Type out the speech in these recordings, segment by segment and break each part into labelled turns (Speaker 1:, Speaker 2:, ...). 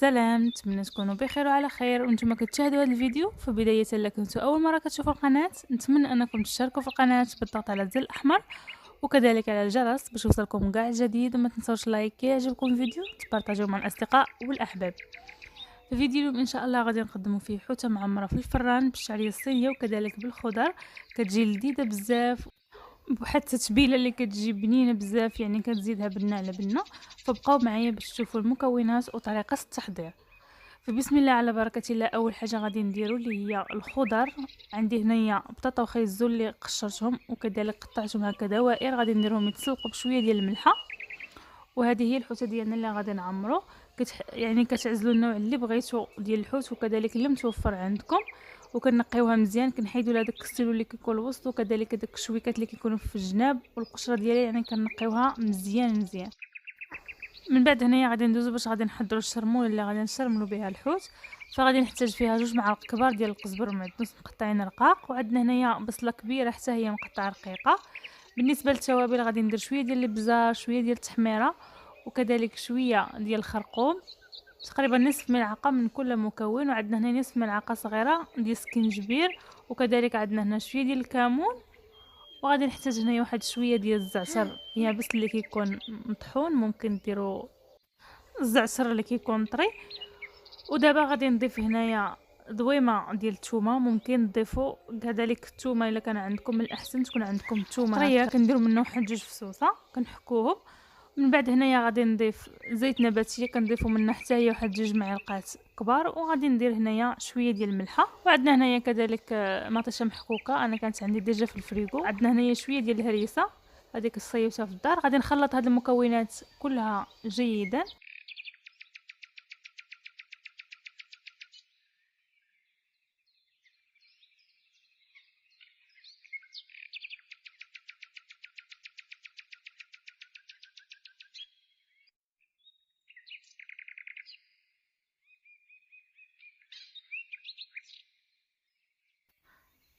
Speaker 1: السلام، نتمنى تكونوا بخير وعلى خير وانتم كتشاهدوا هذا الفيديو. فبداية الا كنتوا اول مره كتشوفوا القناه، نتمنى انكم تشتركوا في القناه بالضغط على الزر الاحمر وكذلك على الجرس باش يوصلكم كاع جديد. وما تنسوش لايك كي يعجبكم الفيديو، تبارطاجيوه مع الاصدقاء والاحباب. في فيديو اليوم ان شاء الله غادي نقدموا فيه حوته معمره في الفران بالشعريه الصينيه وكذلك بالخضر. كتجي لذيذه بزاف، بواحد التتبيله اللي كتجي بنينه بزاف، يعني كتزيدها بنه على بنه. فبقاو معايا باش تشوفوا المكونات وطريقه التحضير. فبسم الله على بركه الله. اول حاجه غادي نديرو اللي هي الخضر. عندي هنايا بطاطا وخيزو اللي قشرتهم وكذلك قطعتهم هكا دوائر، غادي نديرهم يتسلقوا بشويه ديال الملحه. وهذه هي الحوته ديالنا اللي غادي نعمرو. يعني كتعزلوا النوع اللي بغيتو ديال الحوت وكذلك اللي متوفر عندكم، وكنقيوها مزيان. كنحيدوا هذاك الستيلو اللي كيكون الوسط وكذلك داك الشويكات اللي كيكونوا في الجناب والقشره ديالها، يعني كنقيوها مزيان مزيان. من بعد هنايا غادي ندوزو باش غادي نحضروا الشرموله اللي غادي نشرملو بها الحوت. فغادي نحتاج فيها 2 معالق كبار ديال القزبر ومعدنوس مقطعين رقاق، وعندنا هنايا بصله كبيره حتى هي مقطعه رقيقه. بالنسبه للتوابل غادي ندير شويه ديال الابزار، شويه ديال التحميره وكذلك شويه ديال الخرقوم، تقريبا نصف ملعقه من كل مكون. وعندنا هنا نصف ملعقه صغيره ديال السكينجبير، وكذلك عندنا هنا شويه ديال الكمون. وغادي نحتاج هنايا واحد شويه ديال الزعتر يابس اللي كيكون مطحون، ممكن ديروا الزعتر اللي كيكون طري. ودابا غادي نضيف هنايا ضويمه ديال الثومه، ممكن تضيفوا كذلك الثومه الا كان عندكم، من الاحسن تكون عندكم الثومه طريه. كنديروا منه واحد 2 فصوصه كنحكوهم. من بعد هنايا غادي نضيف زيت نباتيه، كنضيفوا منه حتى هي واحد 2 معالق كبار. وغادي ندير هنايا شويه ديال الملحه. وعندنا هنايا كذلك مطيشه محكوكه، انا كانت عندي ديجا في الفريغو. عندنا هنايا شويه ديال الهريسه، هذيك الصيوتها في الدار. غادي نخلط هاد المكونات كلها جيدا.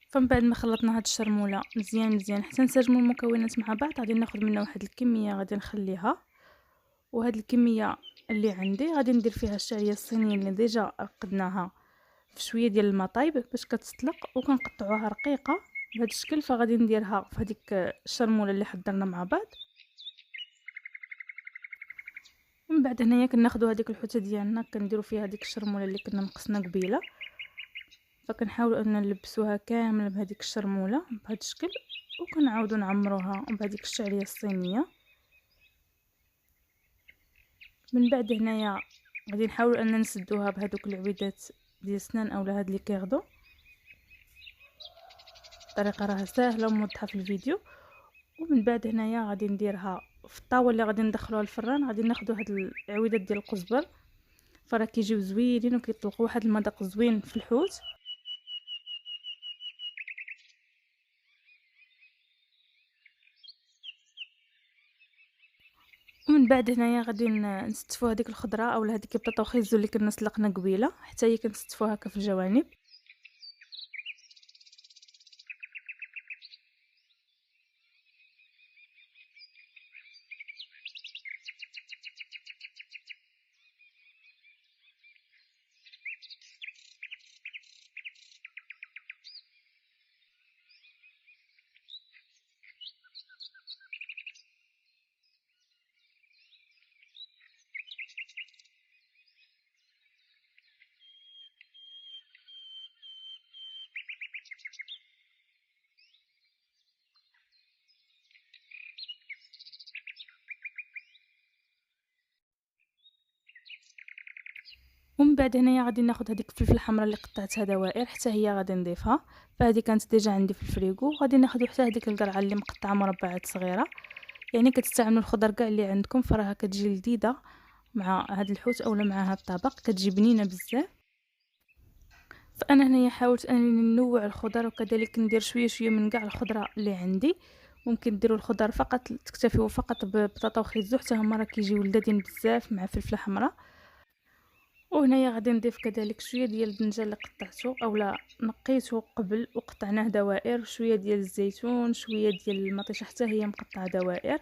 Speaker 1: فمن بعد ما خلطنا هاد الشرموله مزيان مزيان حتى نسجموا المكونات مع بعض، غادي ناخذ منها واحد الكميه غادي نخليها. وهاد الكميه اللي عندي غادي ندير فيها الشعريه الصينيه اللي ديجا رقدناها في شويه ديال الماء طايب باش كتسلق، وكنقطعوها رقيقه بهذا الشكل. فغادي نديرها في هذيك الشرموله اللي حضرنا مع بعض. ومن بعد هنايا كناخذوا هذيك الحوته ديالنا كنديروا فيها هذيك الشرموله اللي كنا نقصنا قبيله. فكنحاولوا ان نلبسوها كامله بهذيك الشرموله بهذا الشكل، وكنعاودوا نعمروها بهذيك الشعريه الصينيه. من بعد هنايا غادي نحاولوا ان نسدوها بهذوك العويدات ديال السنان اولا هاد اللي كيغدو. الطريقه راه سهله وموضحه في الفيديو. ومن بعد هنايا غادي نديرها في الطاوه اللي غادي ندخلوها الفران. غادي ناخذوا هاد العويدات ديال القزبر، فراه كيجيو زوينين وكيطلقوا واحد المذاق زوين في الحوت. ومن بعد هنايا غادي نستفوا هذيك الخضره اولا هذيك البطاطا وخيزو اللي كنا سلقنا قبيله، حتى هي كنستفوها هكا في الجوانب. ومن بعد هنايا غادي ناخذ هذيك الفلفله الحمراء اللي قطعتها دوائر، حتى هي غادي نضيفها. فهذه كانت ديجا عندي في الفريغو. غادي ناخذ حتى هذيك القرعه اللي مقطعه مربعات صغيره، يعني كتستعملوا الخضر كاع اللي عندكم، فراها كتجي لذيذه مع هذا الحوت اولا مع هذا الطبق، كتجي بنينه بزاف. فانا هنايا حاولت انني ننوع الخضر وكذلك ندير شويه شويه من كاع الخضره اللي عندي. ممكن ديروا الخضر فقط، تكتفيوا فقط ببطاطا وخيزو، حتى هما راه كيجيو لذاذين بزاف مع فلفله حمراء. وهنايا غادي نضيف كذلك شويه ديال البنجان اللي قطعته اولا نقيته قبل وقطعناه دوائر، شويه ديال الزيتون، شويه ديال المطيشه حتى هي مقطعه دوائر،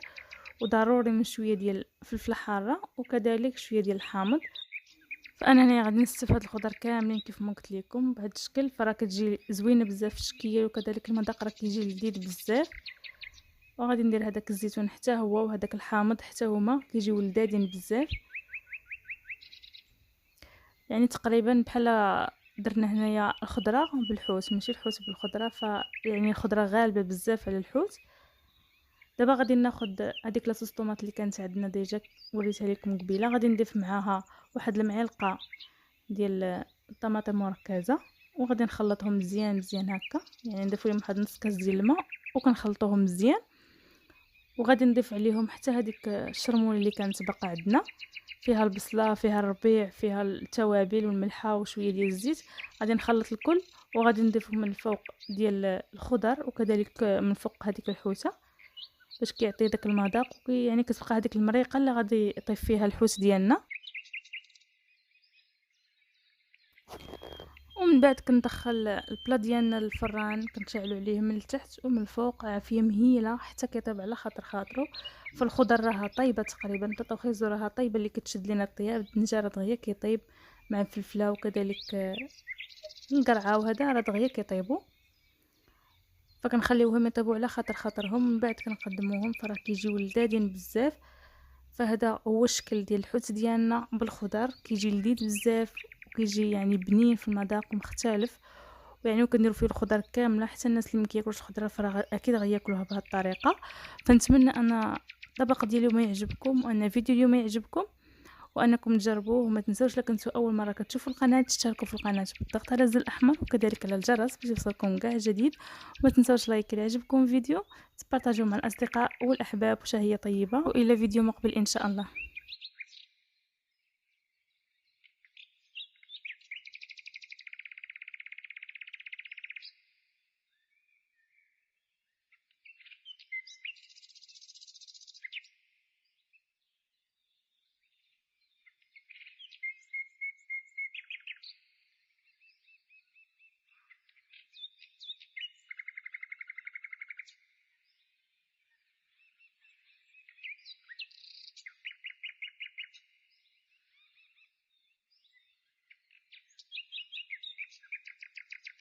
Speaker 1: وضروري من شويه ديال فلفله حاره وكذلك شويه ديال الحامض. فانا هنا غادي نستف هاد الخضر كاملين كيف ما قلت لكم بهذا الشكل، فراه كتجي زوينه بزاف في الشكل، وكذلك المذاق راه كيجي لذيذ بزاف. وغادي ندير هذاك الزيتون حتى هو، وهذاك الحامض حتى هما كيجيو لذاذين بزاف. يعني تقريبا بحال درنا هنايا الخضره بالحوت، ماشي الحوت بالخضره، يعني الخضره غالبه بزاف على الحوت. دابا غادي ناخد هذيك لاصوص طوماط اللي كانت عندنا ديجا وريتها لكم قبيله، غادي نضيف معاها واحد المعلقه ديال الطماطم مركزه، وغادي نخلطهم مزيان مزيان هكا، يعني نضيف لهم واحد نص كاس ديال الماء وكنخلطوهم مزيان. وغادي نضيف عليهم حتى هذيك الشرمول اللي كانت باقا عندنا، فيها البصله، فيها الربيع، فيها التوابل والملحه وشويه ديال الزيت. غادي نخلط الكل وغادي نضيفهم من الفوق ديال الخضر، وكذلك من فوق هذيك الحوته باش كيعطي داك المذاق، يعني كتبقى هذيك المريقه اللي غادي يطيب فيها الحوت ديالنا. ومن بعد كندخل البلا ديالنا للفران، كنشعلو عليه من التحت ومن الفوق عافيه مهيله حتى كيطيب على خاطر خاطرو. فالخضر راها طايبه تقريبا، البطاطا راها طايبه، اللي كتشد لينا الطياب الدنجه راه دغيا كيطيب مع الفلفله وكذلك القرعه، وهذا راه دغيا كيطيبوا. فكنخليوهم يطيبوا على خاطر خاطرهم، من بعد كنقدموهم فراه كيجيو لذاذين بزاف. فهذا هو الشكل ديال الحوت ديالنا بالخضر، كيجي لذيذ بزاف وكيجي يعني بنين في المذاق ومختلف. يعني وكنديروا فيه الخضر كامله، حتى الناس اللي ما كياكلوش الخضره فراه اكيد غياكلوها بهذه الطريقه. فنتمنى ان الطبق ديال اليوم يعجبكم، وان فيديو اليوم يعجبكم، وانكم تجربوه. وما تنسوش لك كنتو اول مره كتشوفوا القناه تشتركوا في القناه بالضغط على الزر الاحمر، وكذلك على الجرس باش يوصلكم كاع جديد. وما تنسوش لايك اذا عجبكم الفيديو، تبارطاجوه مع الاصدقاء والاحباب، وشهيه طيبه، والى فيديو مقبل ان شاء الله.